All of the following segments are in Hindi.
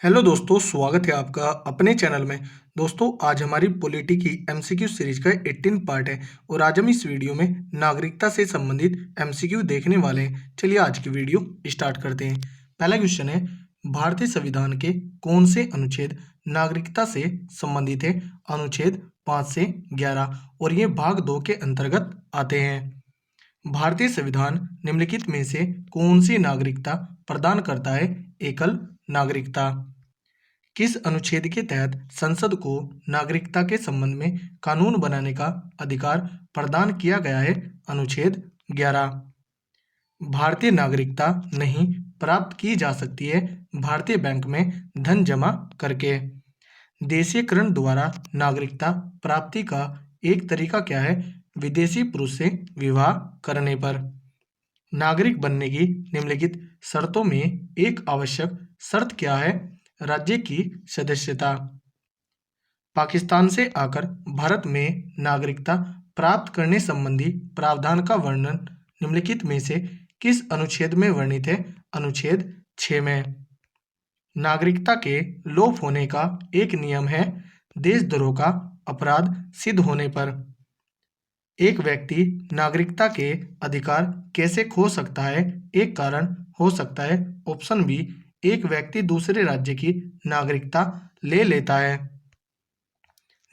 हेलो दोस्तों, स्वागत है आपका अपने चैनल में। दोस्तों, आज हमारी पॉलिटी की एमसीक्यू सीरीज का 18 पार्ट है और आज हम इस वीडियो में नागरिकता से संबंधित एमसीक्यू देखने वाले हैं। चलिए आज की वीडियो स्टार्ट करते हैं। पहला क्वेश्चन है, भारतीय संविधान के कौन से अनुच्छेद नागरिकता से संबंधित है? अनुच्छेद 5 से 11 और ये भाग 2 के अंतर्गत आते हैं। भारतीय संविधान निम्नलिखित में से कौन सी नागरिकता प्रदान करता है? एकल नागरिकता। किस अनुच्छेद के तहत संसद को नागरिकता के संबंध में कानून बनाने का अधिकार प्रदान किया गया है? अनुच्छेद 11। भारतीय नागरिकता नहीं प्राप्त की जा सकती है भारतीय बैंक में धन जमा करके। देशीयकरण द्वारा नागरिकता प्राप्ति का एक तरीका क्या है? विदेशी पुरुष से विवाह करने पर। नागरिक बनने की निम्नलिखित शर्तों में एक आवश्यक शर्त क्या है? राज्य की सदस्यता। पाकिस्तान से आकर भारत में नागरिकता प्राप्त करने संबंधी प्रावधान का वर्णन निम्नलिखित में से किस अनुच्छेद में वर्णित है? अनुच्छेद 6 में। नागरिकता के लोप होने का एक नियम है देशद्रोह का अपराध सिद्ध होने पर। एक व्यक्ति नागरिकता के अधिकार कैसे खो सकता है? एक कारण हो सकता है ऑप्शन बी, एक व्यक्ति दूसरे राज्य की नागरिकता ले लेता है।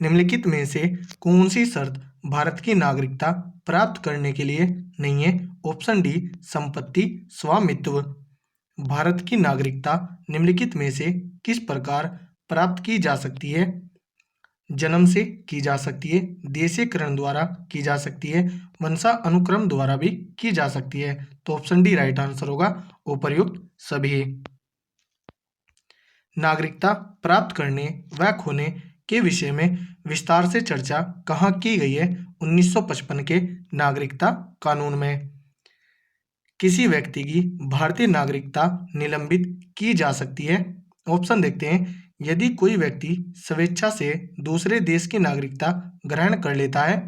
निम्नलिखित में से कौन सी शर्त भारत की नागरिकता प्राप्त करने के लिए नहीं है? ऑप्शन डी, संपत्ति स्वामित्व। भारत की नागरिकता निम्नलिखित में से किस प्रकार प्राप्त की जा सकती है? जन्म से की जा सकती है, देशीयकरण द्वारा की जा सकती है, वंशानुक्रम द्वारा भी की जा सकती है। तो ऑप्शन डी राइट आंसर होगा, उपर्युक्त सभी। नागरिकता प्राप्त करने व खोने के विषय में विस्तार से चर्चा कहाँ की गई है? 1955 के नागरिकता कानून में। किसी व्यक्ति की भारतीय नागरिकता निलंबित की जा सकती है? ऑप्शन देखते हैं। यदि कोई व्यक्ति स्वेच्छा से दूसरे देश की नागरिकता ग्रहण कर लेता है,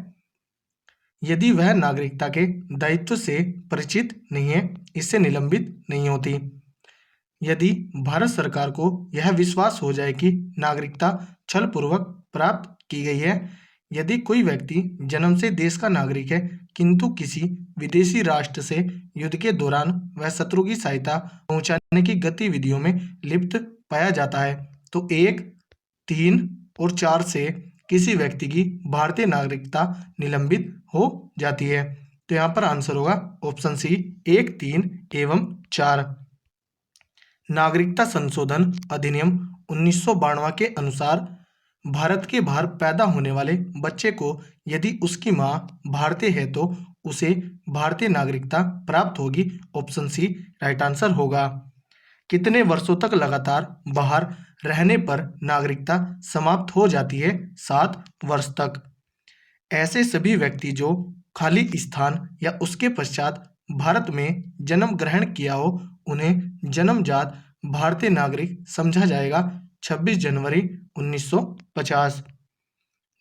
यदि वह नागरिकता के दायित्व से परिचित नहीं है, इससे निलंबित नहीं होती। यदि भारत सरकार को यह विश्वास हो जाए कि नागरिकता छलपूर्वक प्राप्त की गई है, यदि कोई व्यक्ति जन्म से देश का नागरिक है किंतु किसी विदेशी राष्ट्र से युद्ध के दौरान वह शत्रु की सहायता पहुंचाने की गतिविधियों में लिप्त पाया जाता है, तो 1, 3 और 4 से किसी व्यक्ति की भारतीय नागरिकता निलंबित हो जाती है। तो यहाँ पर आंसर होगा ऑप्शन सी, 1, 3 एवं 4। नागरिकता संशोधन अधिनियम 1992 के अनुसार भारत के बाहर पैदा होने वाले बच्चे को यदि उसकी मां भारतीय है तो उसे भारतीय नागरिकता प्राप्त होगी। ऑप्शन सी राइट आंसर होगा। कितने वर्षों तक लगातार बाहर रहने पर नागरिकता समाप्त हो जाती है? 7 वर्ष तक। ऐसे सभी व्यक्ति जो खाली स्थान या उसके पश्चात भारत में जन्म ग्रहण किया हो, उन्हें जन्मजात भारतीय नागरिक समझा जाएगा। 26 जनवरी 1950।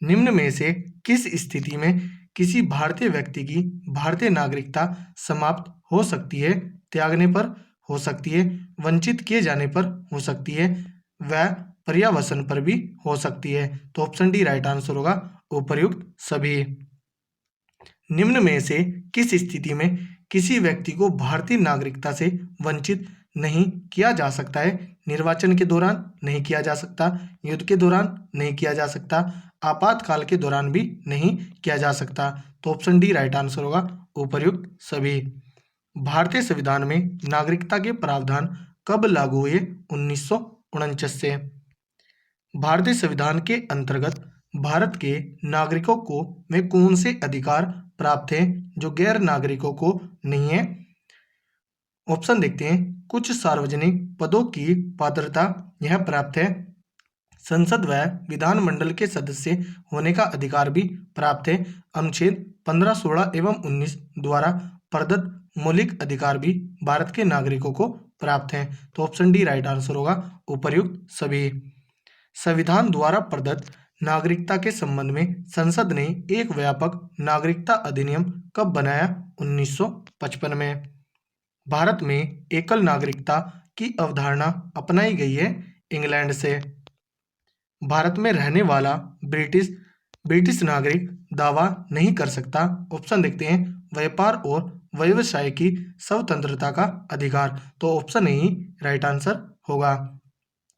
निम्न में से किस स्थिति में किसी भारतीय व्यक्ति की भारतीय नागरिकता समाप्त हो सकती है? त्यागने पर हो सकती है, वंचित किए जाने पर हो सकती है, व पर्यावसन पर भी हो सकती है। तो ऑप्शन डी राइट आंसर होगा, उपर्युक्त सभी। निम्न में से किस स्थिति में किसी व्यक्ति को भारतीय नागरिकता से वंचित नहीं किया जा सकता है? निर्वाचन के दौरान नहीं किया जा सकता, युद्ध के दौरान नहीं किया जा सकता, आपातकाल के दौरान भी नहीं किया जा सकता। तो ऑप्शन डी राइट आंसर होगा, उपर्युक्त सभी। भारतीय संविधान में नागरिकता के प्रावधान कब लागू हुए? 1949 से। भारतीय संविधान के अंतर्गत भारत के नागरिकों को में कौन से अधिकार प्राप्त हैं जो गैर नागरिकों को नहीं है? ऑप्शन देखते हैं। कुछ सार्वजनिक पदों की पात्रता यह प्राप्त है। संसद व विधानमंडल के सदस्य होने का अधिकार भी प्राप्त है। अनुच्छेद 15, 16 एवं 19 द्वारा प्रदत्त मौलिक अधिकार भी भारत के नागरिकों को प्राप्त हैं। तो ऑप्शन डी राइट आंसर होगा, उपर्युक्त सभी। संविधान द्वारा प्रदत्त नागरिकता के संबंध में संसद ने एक व्यापक नागरिकता अधिनियम कब बनाया? 1955 में। भारत में एकल नागरिकता की अवधारणा अपनाई गई है। इंग्लैंड से। भारत में रहने वाला ब्रिटिश नागरिक दावा नहीं कर सकता। ऑप्शन देखते हैं, व्यापार और व्यवसाय की स्वतंत्रता का अधिकार, तो ऑप्शन ही राइट आंसर होगा।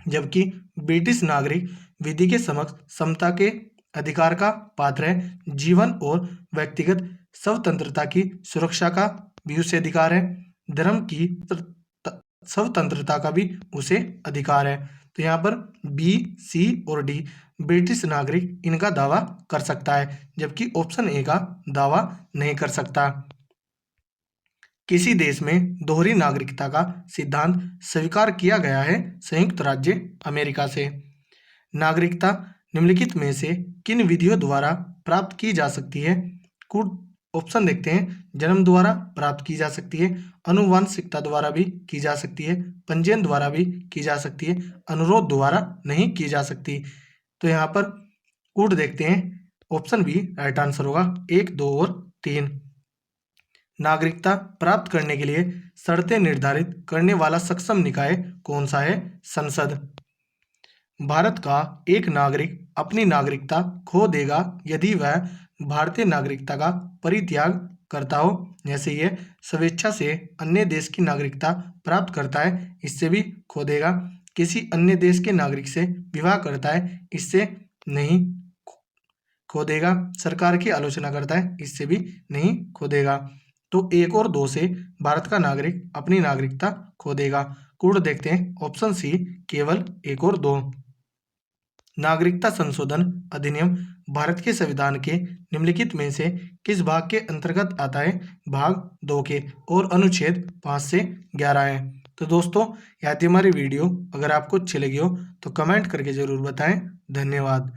जबकि ब्रिटिश नागरिक विधि के समक्ष समता के अधिकार का पात्र है। जीवन और व्यक्तिगत स्वतंत्रता की सुरक्षा का भी उसे अधिकार है। धर्म की स्वतंत्रता का भी उसे अधिकार है। तो यहाँ पर बी, सी और डी ब्रिटिश नागरिक इनका दावा कर सकता है, जबकि ऑप्शन ए का दावा नहीं कर सकता। किसी देश में दोहरी नागरिकता का सिद्धांत स्वीकार किया गया है संयुक्त राज्य अमेरिका से। नागरिकता निम्नलिखित में से किन विधियों द्वारा प्राप्त की जा सकती है? कुछ ऑप्शन देखते हैं, जन्म द्वारा प्राप्त की जा सकती है, आनुवंशिकता द्वारा भी की जा सकती है, पंजीयन द्वारा भी की जा सकती है, अनुरोध द्वारा नहीं की जा सकती। तो यहाँ पर कूट देखते हैं, ऑप्शन बी राइट आंसर होगा, 1, 2 और 3। नागरिकता प्राप्त करने के लिए शर्तें निर्धारित करने वाला सक्षम निकाय कौन सा है? संसद। भारत का एक नागरिक अपनी नागरिकता खो देगा यदि वह भारतीय नागरिकता का परित्याग करता हो। जैसे ये स्वेच्छा से अन्य देश की नागरिकता प्राप्त करता है, इससे भी खो देगा। किसी अन्य देश के नागरिक से विवाह करता है, इससे नहीं खो देगा। सरकार की आलोचना करता है, इससे भी नहीं खो देगा। तो 1 और 2 से भारत का नागरिक अपनी नागरिकता खो देगा। कूट देखते हैं, ऑप्शन सी केवल 1 और 2। नागरिकता संशोधन अधिनियम भारत के संविधान के निम्नलिखित में से किस भाग के अंतर्गत आता है? भाग 2 के, और अनुच्छेद 5 से 11 है। तो दोस्तों, यदि हमारी वीडियो अगर आपको अच्छी लगी हो तो कमेंट करके जरूर बताएं। धन्यवाद।